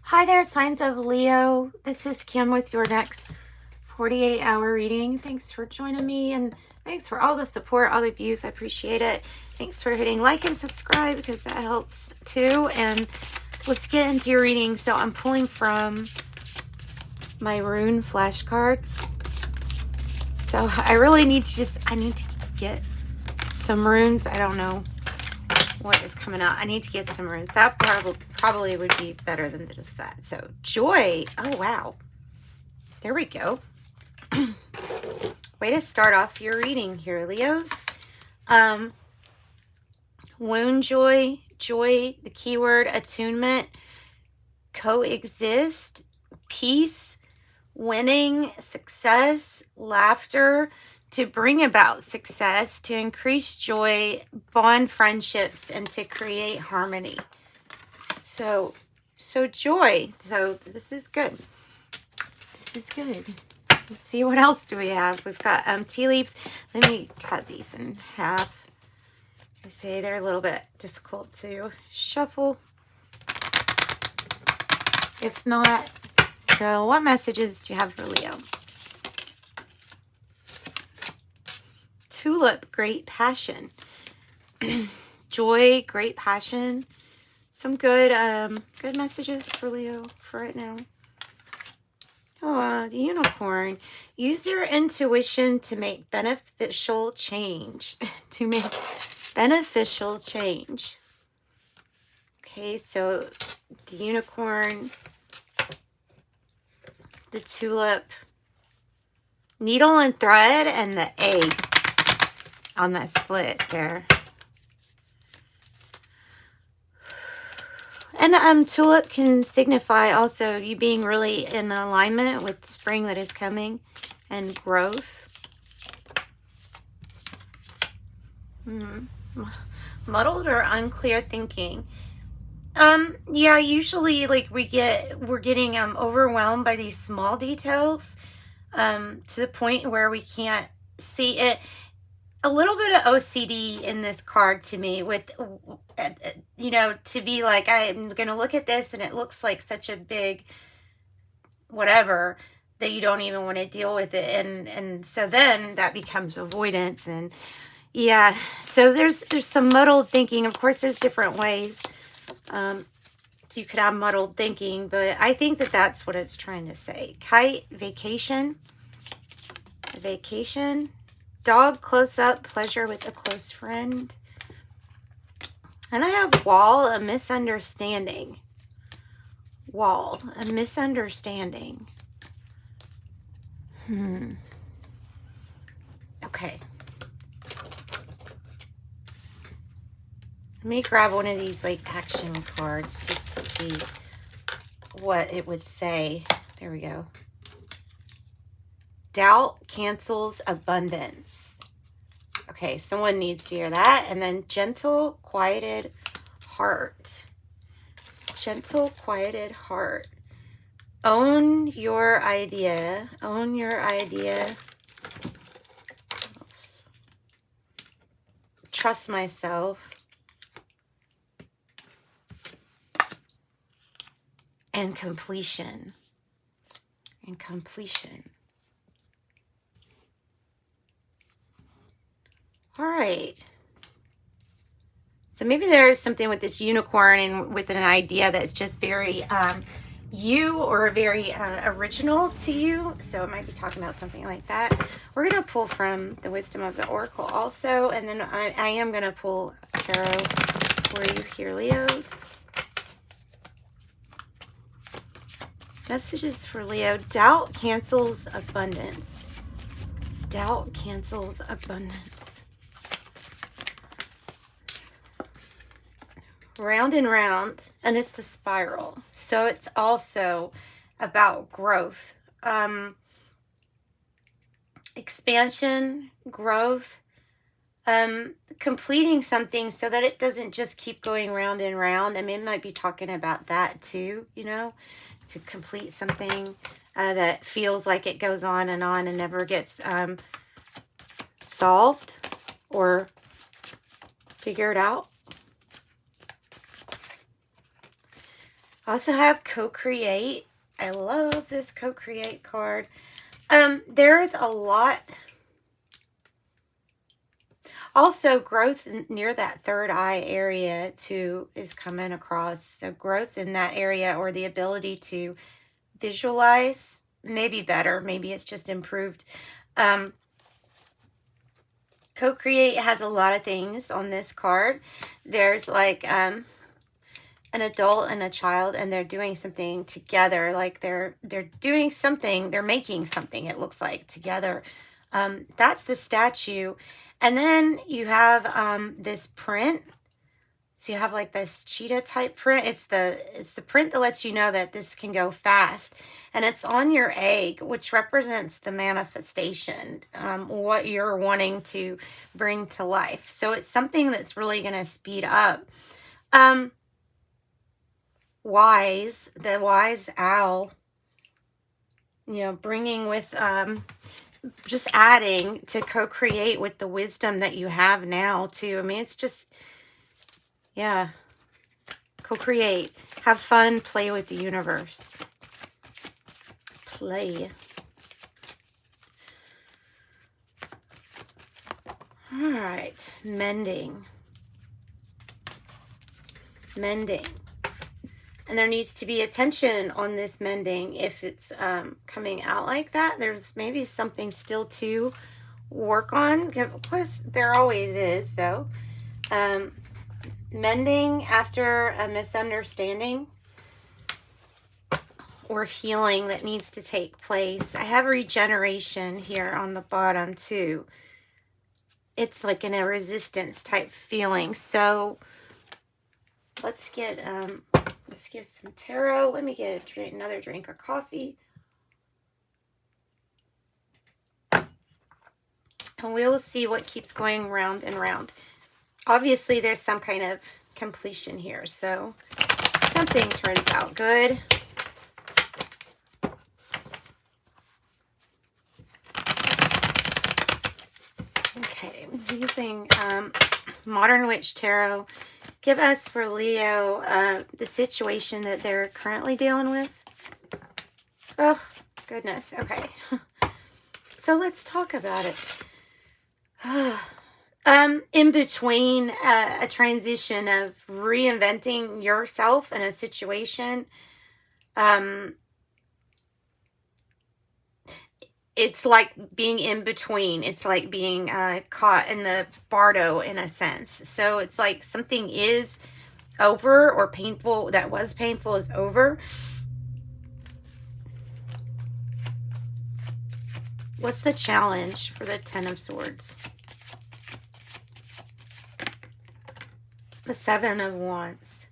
Hi there, signs of Leo. This is Kim with your next 48-hour reading. Thanks for joining me, and thanks for all the support, all the views. I appreciate it. Thanks for hitting like and subscribe because that helps too. And let's get into your reading. So I'm pulling from my rune flashcards. So I really need to I need to get some runes. I don't know what is coming out. I need to get some runes. That probably would be better than just that. So joy. Oh wow, there we go. Way to start off your reading here, Leos. Wound joy, the keyword attunement, coexist, peace, winning, success, laughter, to bring about success, to increase joy, bond friendships, and to create harmony. So joy. So this is good. This is good. Let's see what else do we have. We've got tea leaves. Let me cut these in half. I say they're a little bit difficult to shuffle. If not, so what messages do you have for Leo? Tulip, great passion. Joy, great passion. Some good good messages for Leo for right now. Oh, the unicorn. Use your intuition to make beneficial change. To make beneficial change. Okay, so the unicorn, the tulip, needle and thread, and the egg on that split there. And tulip can signify also you being really in alignment with spring that is coming and growth. Muddled or unclear thinking. Yeah, usually like we're getting overwhelmed by these small details to the point where we can't see it. A little bit of OCD in this card to me, with to be like, I'm gonna look at this and it looks like such a big whatever that you don't even want to deal with it, and so then that becomes avoidance. And yeah, so there's some muddled thinking. Of course, there's different ways you could have muddled thinking, but I think that that's what it's trying to say. Kite, vacation, dog, close up, pleasure with a close friend. And I have wall, a misunderstanding. Wall, a misunderstanding. Okay. Let me grab one of these like action cards just to see what it would say. There we go. Doubt cancels abundance. Okay, someone needs to hear that. And then gentle, quieted heart. Gentle, quieted heart. Own your idea. Own your idea. Trust myself. And completion. And completion. All right. So maybe there's something with this unicorn and with an idea that's just very you, or very original to you. So it might be talking about something like that. We're going to pull from the Wisdom of the Oracle also. And then I am going to pull tarot for you here, Leos. Messages for Leo. Doubt cancels abundance. Doubt cancels abundance. Round and round, and it's the spiral. So it's also about growth. Expansion, growth, completing something so that it doesn't just keep going round and round. I mean, it might be talking about that too, to complete something that feels like it goes on and never gets solved or figured out. Also have co-create. I love this co-create card. There is a lot. Also, growth near that third eye area too is coming across. So growth in that area, or the ability to visualize, maybe better. Maybe it's just improved. Co-create has a lot of things on this card. There's like an adult and a child, and they're doing something together. Like they're doing something, they're making something, it looks like, together. That's the statue. And then you have this print. So you have like this cheetah type print. It's the print that lets you know that this can go fast. And it's on your egg, which represents the manifestation, what you're wanting to bring to life. So it's something that's really going to speed up. The wise owl, you know, bringing with, just adding to co-create with the wisdom that you have now too. I mean, it's just, yeah, co-create, have fun, play with the universe. Play. All right, mending. Mending. And there needs to be attention on this mending. If it's coming out like that, there's maybe something still to work on. Of course, there always is, though. Mending after a misunderstanding or healing that needs to take place. I have regeneration here on the bottom, too. It's like in a resistance type feeling. So let's get some tarot. Let me get another drink of coffee. And we will see what keeps going round and round. Obviously, there's some kind of completion here, so something turns out good. Okay, I'm using Modern Witch Tarot. Give us for Leo the situation that they're currently dealing with. Oh, goodness. Okay. So let's talk about it. In between a transition of reinventing yourself in a situation, it's like being in between. It's like being caught in the bardo in a sense. So it's like something is over, or painful, that was painful, is over. What's the challenge for the Ten of Swords? The Seven of Wands.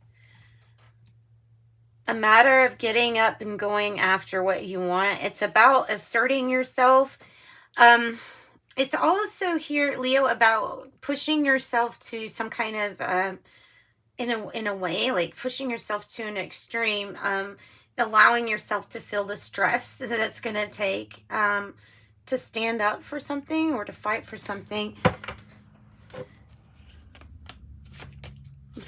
A matter of getting up and going after what you want. It's about asserting yourself. It's also here, Leo, about pushing yourself to some kind of, in a way, like pushing yourself to an extreme, allowing yourself to feel the stress that it's going to take to stand up for something or to fight for something.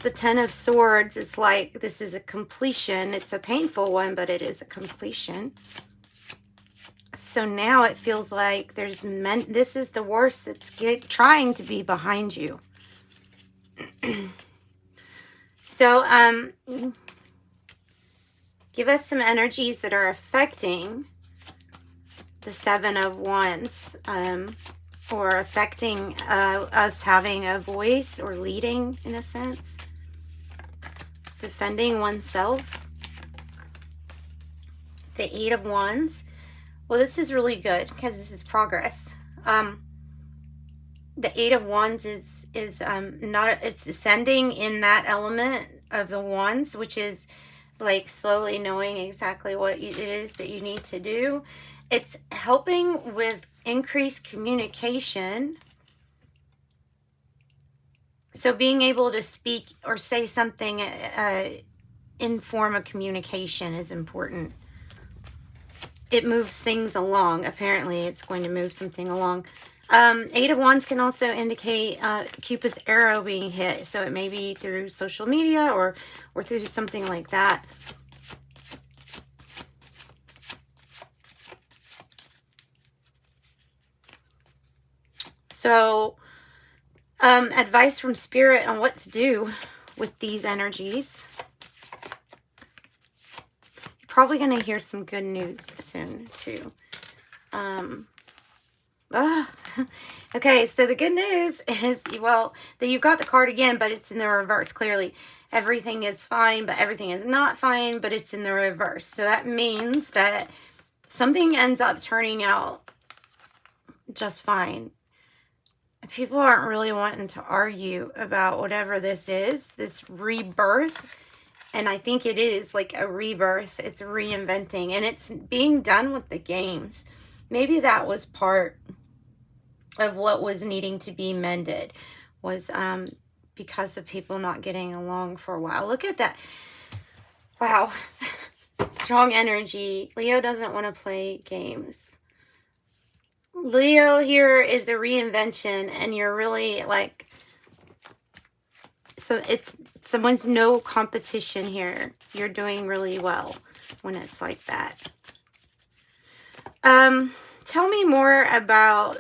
The Ten of Swords is like, this is a completion. It's a painful one, but it is a completion. So now it feels like this is the worst that's trying to be behind you. So, give us some energies that are affecting the Seven of Wands, or affecting us having a voice or leading in a sense. Defending oneself. The Eight of Wands. Well, this is really good because this is progress. The Eight of Wands is it's ascending in that element of the Wands, which is like slowly knowing exactly what it is that you need to do. It's helping with increased communication. So being able to speak or say something in form of communication is important. It moves things along. Apparently, it's going to move something along. Eight of Wands can also indicate Cupid's arrow being hit. So it may be through social media or through something like that. So, advice from Spirit on what to do with these energies. You're probably going to hear some good news soon, too. Okay, so the good news is, well, that you've got the card again, but it's in the reverse, clearly. Everything is fine, but everything is not fine, but it's in the reverse. So that means that something ends up turning out just fine. People aren't really wanting to argue about whatever this is, this rebirth. And I think it is like a rebirth. It's reinventing, and it's being done with the games. Maybe that was part of what was needing to be mended, was because of people not getting along for a while. Look at that. Wow. Strong energy. Leo doesn't want to play games. Leo here is a reinvention, and you're really like, so it's someone's no competition here. You're doing really well when it's like that. Tell me more about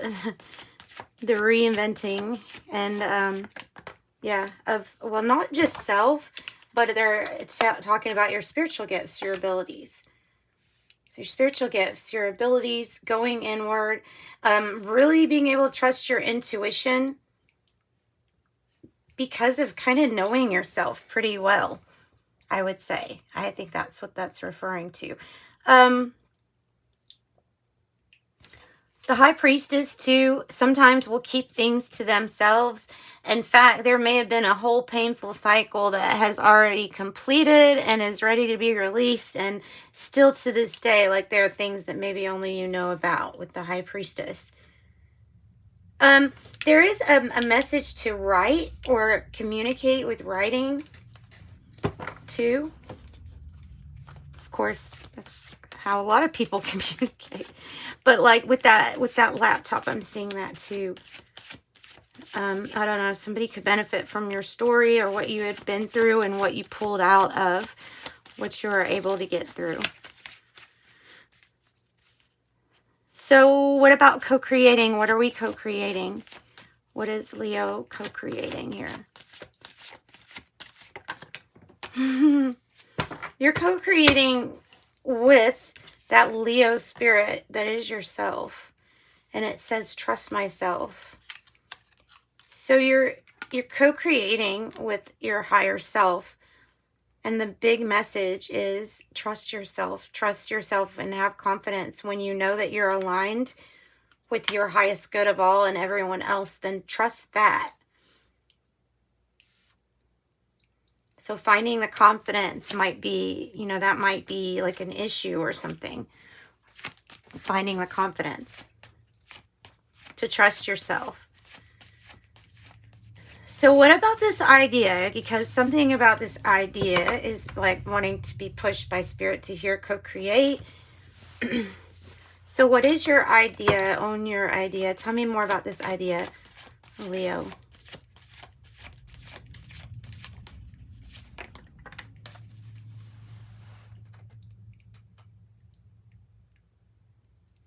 the reinventing and well, not just self, but it's talking about your spiritual gifts, your abilities. So your spiritual gifts, your abilities, going inward, really being able to trust your intuition because of kind of knowing yourself pretty well, I would say. I think that's what that's referring to. The High Priestess, too, sometimes will keep things to themselves. In fact, there may have been a whole painful cycle that has already completed and is ready to be released. And still to this day, like, there are things that maybe only you know about with the High Priestess. There is a message to write or communicate with writing, too. Of course, that's how a lot of people communicate. But like with that laptop, I'm seeing that too. I don't know, somebody could benefit from your story or what you had been through and what you pulled out of, what you were able to get through. So what about co-creating? What are we co-creating? What is Leo co-creating here? You're co-creating with that Leo spirit that is yourself. And it says, trust myself. So you're co-creating with your higher self. And the big message is trust yourself and have confidence. When you know that you're aligned with your highest good of all and everyone else, then trust that. So finding the confidence might be, that might be like an issue or something. Finding the confidence to trust yourself. So what about this idea? Because something about this idea is like wanting to be pushed by Spirit to hear co-create. So what is your idea? Own your idea. Tell me more about this idea, Leo.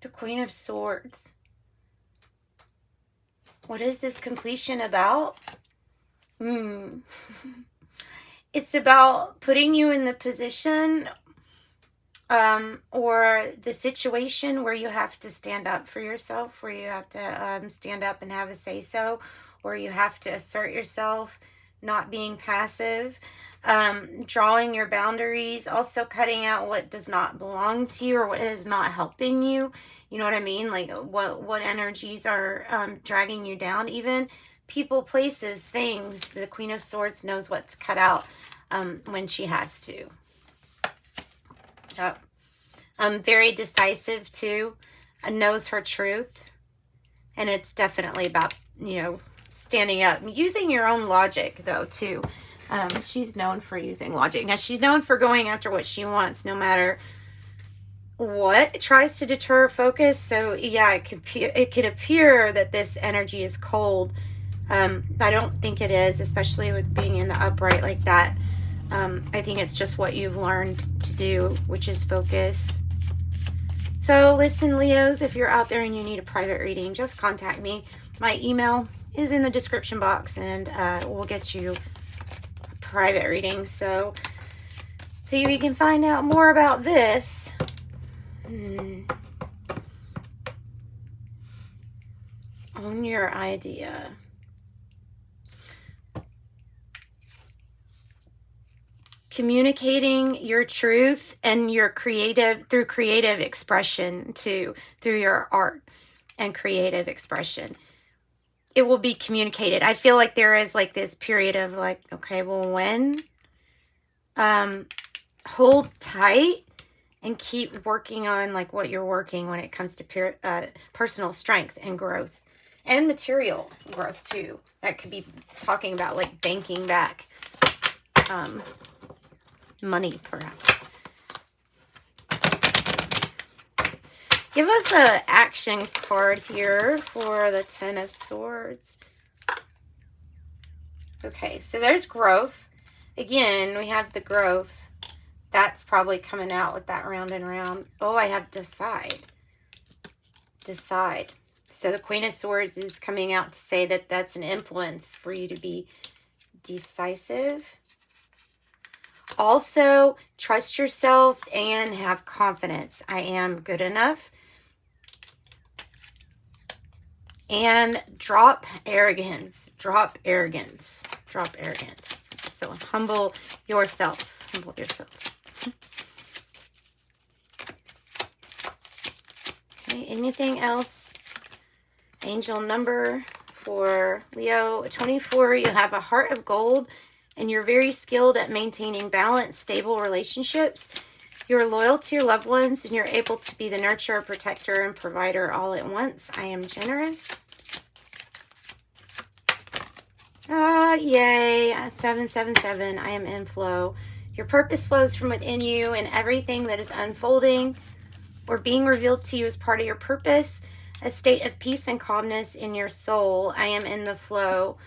The Queen of Swords. What is this completion about? It's about putting you in the position or the situation where you have to stand up for yourself, where you have to stand up and have a say-so, or you have to assert yourself, not being passive. Drawing your boundaries, also cutting out what does not belong to you or what is not helping you. You know what I mean? Like what energies are dragging you down. Even people, places, things. The Queen of Swords knows what to cut out when she has to. Yep. Very decisive too. Knows her truth. And it's definitely about, standing up. Using your own logic though too. She's known for using logic. Now, she's known for going after what she wants, no matter what tries to deter focus. So, yeah, it could appear that this energy is cold. I don't think it is, especially with being in the upright like that. I think it's just what you've learned to do, which is focus. So, listen, Leos, if you're out there and you need a private reading, just contact me. My email is in the description box, and we'll get you a private reading so you can find out more about this. Own your idea. Communicating your truth and your through creative expression too, through your art and creative expression. It will be communicated. I feel like there is like this period of like, okay, well, when? Hold tight and keep working on like what you're working when it comes to personal strength and growth and material growth too. That could be talking about like banking back money, perhaps. Give us an action card here for the Ten of Swords. Okay, so there's growth. Again, we have the growth. That's probably coming out with that round and round. Oh, I have decide. Decide. So the Queen of Swords is coming out to say that that's an influence for you to be decisive. Also, trust yourself and have confidence. I am good enough. And drop arrogance. Drop arrogance. Drop arrogance. So humble yourself. Humble yourself. Okay, anything else? Angel number for Leo, 24. You have a heart of gold, and you're very skilled at maintaining balanced, stable relationships. You're loyal to your loved ones, and you're able to be the nurturer, protector, and provider all at once. I am generous. Yay. 777. I am in flow. Your purpose flows from within you, and everything that is unfolding or being revealed to you is part of your purpose. A state of peace and calmness in your soul. I am in the flow.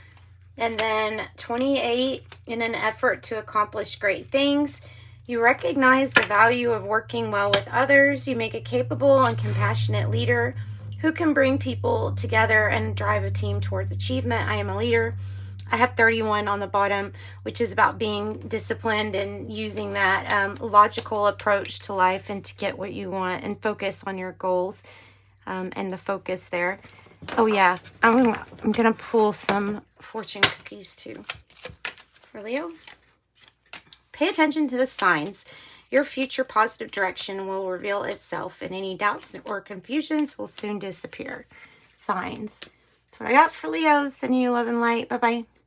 And then 28, in an effort to accomplish great things, you recognize the value of working well with others. You make a capable and compassionate leader who can bring people together and drive a team towards achievement. I am a leader. I have 31 on the bottom, which is about being disciplined and using that logical approach to life and to get what you want and focus on your goals and the focus there. Oh, yeah. I'm going to pull some fortune cookies, too, for Leo. Pay attention to the signs. Your future positive direction will reveal itself, and any doubts or confusions will soon disappear. Signs. That's what I got for Leo. Sending you love and light. Bye-bye.